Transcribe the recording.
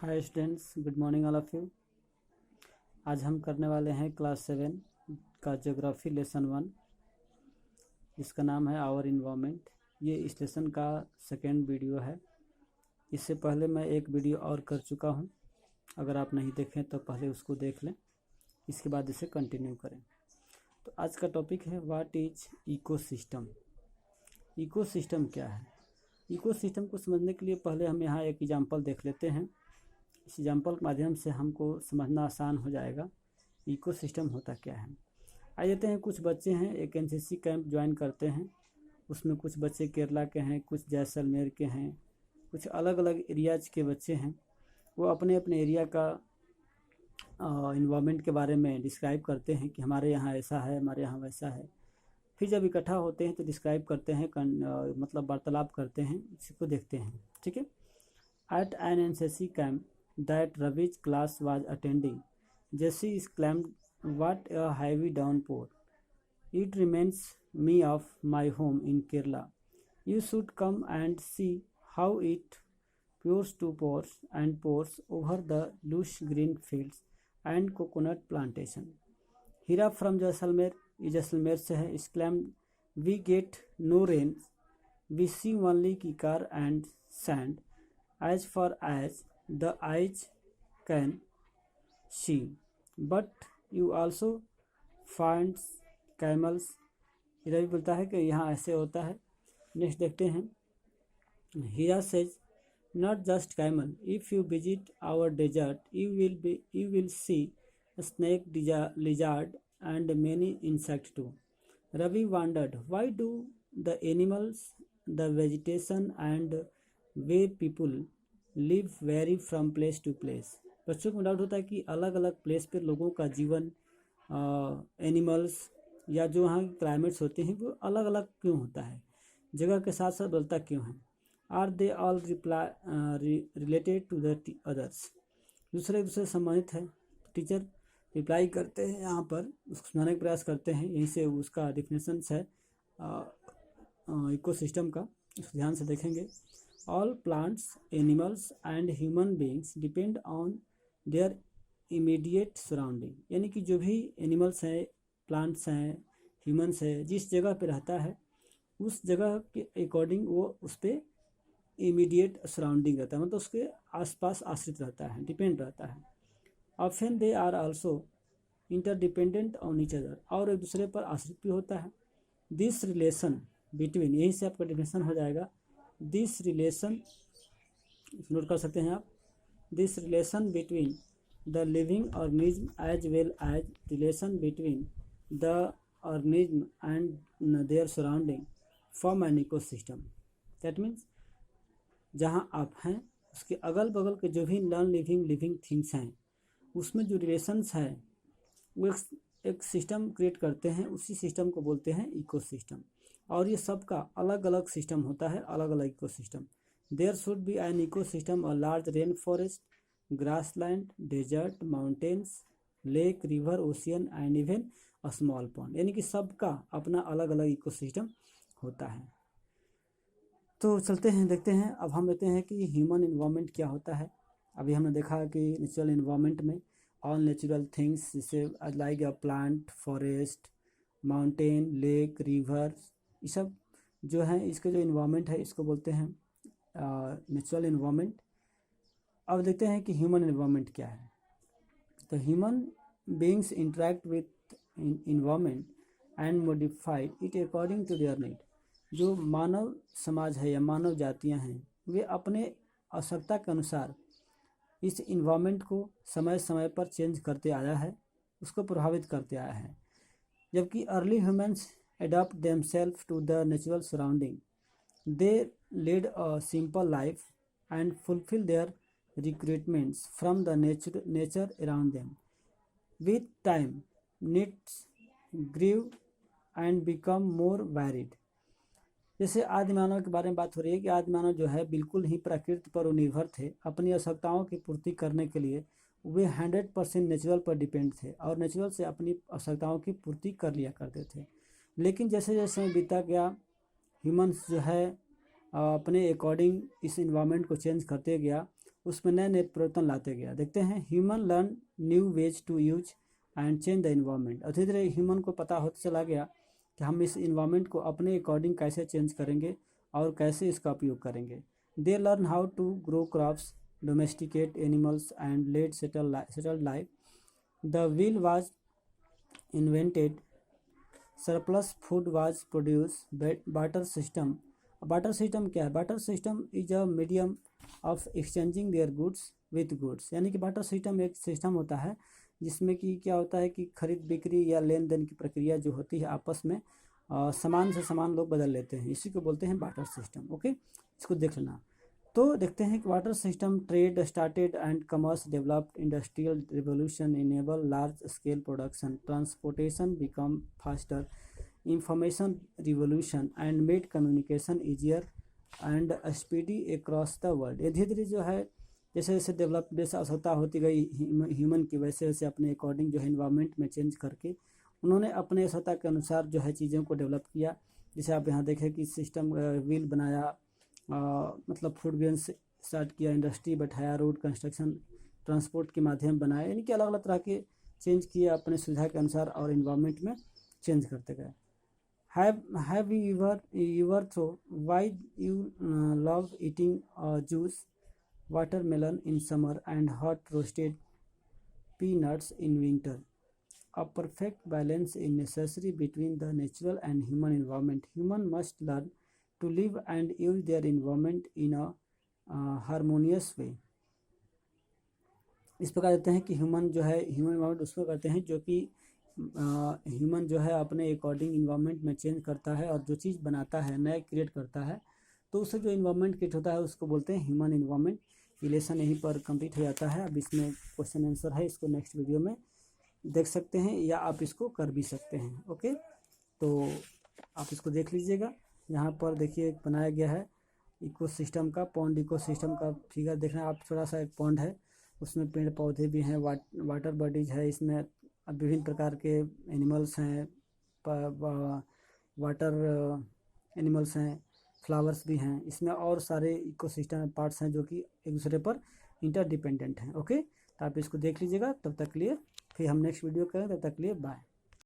Hi students, good morning all of you. आज हम करने वाले हैं क्लास 7 का ज्योग्राफी लेसन 1, जिसका नाम है आवर इन्वायरमेंट। ये इस लेसन का सेकेंड वीडियो है। इससे पहले मैं एक वीडियो और कर चुका हूँ। अगर आप नहीं देखें तो पहले उसको देख लें, इसके बाद इसे कंटिन्यू करें। तो आज का टॉपिक है व्हाट इज इकोसिस्टम। इकोसिस्टम क्या है? इकोसिस्टम को समझने के लिए पहले हम यहाँ एक एग्जाम्पल देख लेते हैं। इस एग्जाम्पल के माध्यम से हमको समझना आसान हो जाएगा इकोसिस्टम होता क्या है। आ जाते हैं, कुछ बच्चे हैं एक एनसीसी कैंप ज्वाइन करते हैं। उसमें कुछ बच्चे केरला के हैं, कुछ जैसलमेर के हैं, कुछ अलग अलग एरियाज के बच्चे हैं। वो अपने अपने एरिया का इन्वायरमेंट के बारे में डिस्क्राइब करते हैं कि हमारे यहाँ ऐसा है, हमारे यहाँ वैसा है। फिर जब इकट्ठा होते हैं तो डिस्क्राइब करते हैं, मतलब वार्तालाप करते हैं, इसको देखते हैं। ठीक है। At an NCC camp that Ravi's class was attending, Jesse exclaimed, "What a heavy downpour! It reminds me of my home in Kerala. You should come and see how it pours to pours and pours over the lush green fields and coconut plantation." Hira from Jaisalmer से है, exclaimed, "We get no rain. We see only kikar and sand. As far as the eyes can see, but you also find camels." इधर भी बोलता है कि यहाँ ऐसे होता है। नेक्स्ट देखते हैं। हीरा says, "Not just camel. If you visit our desert, you will see a snake, lizard, and many insects too." Ravi wondered, why do the animals, the vegetation, and way people live vary from place to place. बच्चों को doubt होता है कि अलग अलग place पे लोगों का जीवन, एनिमल्स या जो वहाँ के क्लाइमेट्स होते हैं वो अलग अलग क्यों होता है, जगह के साथ साथ बदलता क्यों है। Are they all related to the others, दूसरे से संबंधित है। टीचर रिप्लाई करते हैं, यहाँ पर उसको सुनाने का प्रयास करते हैं। यहीं से उसका डिफिनेशन है इकोसिस्टम का, उसको ध्यान से देखेंगे। All plants, animals and human beings depend on their immediate surrounding, यानी कि जो भी एनिमल्स हैं, प्लांट्स हैं, ह्यूमंस है, जिस जगह पे रहता है उस जगह के अकॉर्डिंग वो उस पर इमीडिएट सराउंडिंग रहता है, मतलब उसके आसपास आश्रित रहता है, डिपेंड रहता है। Often they are also interdependent on each other, और एक दूसरे पर आश्रित भी होता है। दिस रिलेशन बिटवीन, यहीं से आपका डिफिनेशन हो जाएगा। दिस रिलेशन नोट कर सकते हैं आप। This relation between the living organism as well as relation between the organism and their surrounding form an ecosystem. That means जहाँ आप हैं उसके अगल बगल के जो भी नॉन लिविंग थिंग्स हैं उसमें जो रिलेशंस हैं वो एक सिस्टम क्रिएट करते हैं, उसी सिस्टम को बोलते हैं इकोसिस्टम। और ये सबका अलग अलग सिस्टम होता है, अलग अलग ecosystem. There should be an ecosystem a large rain forest, grassland, desert, mountains, lake, river, ocean and even a small pond, यानी कि सबका अपना अलग अलग इकोसिस्टम होता है। तो चलते हैं, देखते हैं। अब हम देखते हैं कि ह्यूमन इन्वायरमेंट क्या होता है। अभी हमने देखा कि नेचुरल इन्वायरमेंट में ऑल नेचुरल थिंग्स, जैसे like a plant, forest, mountain, lake, river, ये सब जो है इसका जो इन्वायरमेंट है इसको बोलते हैं नेचुरल इन्वायरमेंट। अब देखते हैं कि ह्यूमन इन्वायरमेंट क्या है। तो human beings interact with environment and modify it according to their need. जो मानव समाज है या मानव जातियां हैं वे अपने आवश्यकता के अनुसार इस इन्वायरमेंट को समय समय पर चेंज करते आया है, उसको प्रभावित करते आया है। जबकि early humans adapt themselves to the natural surrounding. They led a simple life and fulfill their requirements from the nature around them. With time, needs grew and become more varied. जैसे आदि मानव के बारे में बात हो रही है कि आदि मानव जो है बिल्कुल ही प्रकृति पर निर्भर थे। अपनी आवश्यकताओं की पूर्ति करने के लिए वे 100% नेचुरल पर डिपेंड थे और नेचुरल से अपनी आवश्यकताओं की पूर्ति कर लिया करते थे। लेकिन जैसे जैसे समय बीता गया, ह्यूमंस जो है अपने अकॉर्डिंग इस इन्वायरमेंट को चेंज करते गया उसमें नए नए परिवर्तन लाते गया। देखते हैं, human learn new ways to use and change the environment. और धीरे धीरे ह्यूमन को पता होता चला गया कि हम इस इन्वायरमेंट को अपने अकॉर्डिंग कैसे चेंज करेंगे और कैसे इसका उपयोग करेंगे। They learn how to grow crops, domesticate animals and led settled life. The wheel was invented, surplus food was produce, barter system. Barter system क्या है? Barter system is a medium of exchanging their goods with goods. यानी कि barter system एक system होता है जिसमें कि क्या होता है कि खरीद बिक्री या लेन देन की प्रक्रिया जो होती है आपस में सामान से सामान लोग बदल लेते हैं, इसी को बोलते हैं बार्टर सिस्टम। ओके, इसको देख लेना। तो देखते हैं कि water system trade started and commerce developed, industrial revolution enable large scale production, transportation become faster, information revolution and made communication easier and speedy across the world. ये धीरे धीरे जो है जैसे जैसे डेवलप जैसे आवश्यकता होती गई ह्यूमन की, वैसे वैसे अपने अकॉर्डिंग जो है इन्वायरमेंट में चेंज करके उन्होंने अपने आवश्यकता के अनुसार जो है चीज़ों को डेवलप किया। जैसे आप यहाँ देखें कि सिस्टम व्हील बनाया, मतलब फूड बिजनेस स्टार्ट किया, इंडस्ट्री बैठाया, रोड कंस्ट्रक्शन ट्रांसपोर्ट के माध्यम बनाया, यानी कि अलग अलग तरह के चेंज किए अपने सुविधा के अनुसार और इन्वायरमेंट में चेंज करते गए। Have you ever thought why you love eating juice, watermelon in summer and hot roasted peanuts in winter? A perfect balance is necessary between the natural and human environment. Human must learn to live and use their environment in a harmonious way. इस प्रकार देते हैं कि human जो है human environment उसको करते हैं जो कि ह्यूमन जो है अपने अकॉर्डिंग इन्वायरमेंट में चेंज करता है और जो चीज़ बनाता है नया क्रिएट करता है, तो उससे जो इन्वायरमेंट क्रिएट होता है उसको बोलते हैं ह्यूमन इन्वायरमेंट। रिलेशन यहीं पर कंप्लीट हो जाता है। अब इसमें क्वेश्चन आंसर है, इसको नेक्स्ट वीडियो में देख सकते हैं या आप इसको कर भी सकते हैं। ओके, तो आप इसको देख लीजिएगा। यहाँ पर देखिए बनाया गया है इको सिस्टम का, पॉन्ड इको सिस्टम का फिगर देखना आप। थोड़ा सा एक पॉन्ड है, उसमें पेड़ पौधे भी हैं, वाटर बॉडीज है, इसमें विभिन्न प्रकार के एनिमल्स हैं, वाटर एनिमल्स हैं, फ्लावर्स भी हैं इसमें, और सारे इकोसिस्टम पार्ट्स हैं जो कि एक दूसरे पर इंटरडिपेंडेंट हैं। ओके, तो आप इसको देख लीजिएगा। तब तक के लिए फिर हम नेक्स्ट वीडियो करें, तब तक के लिए बाय।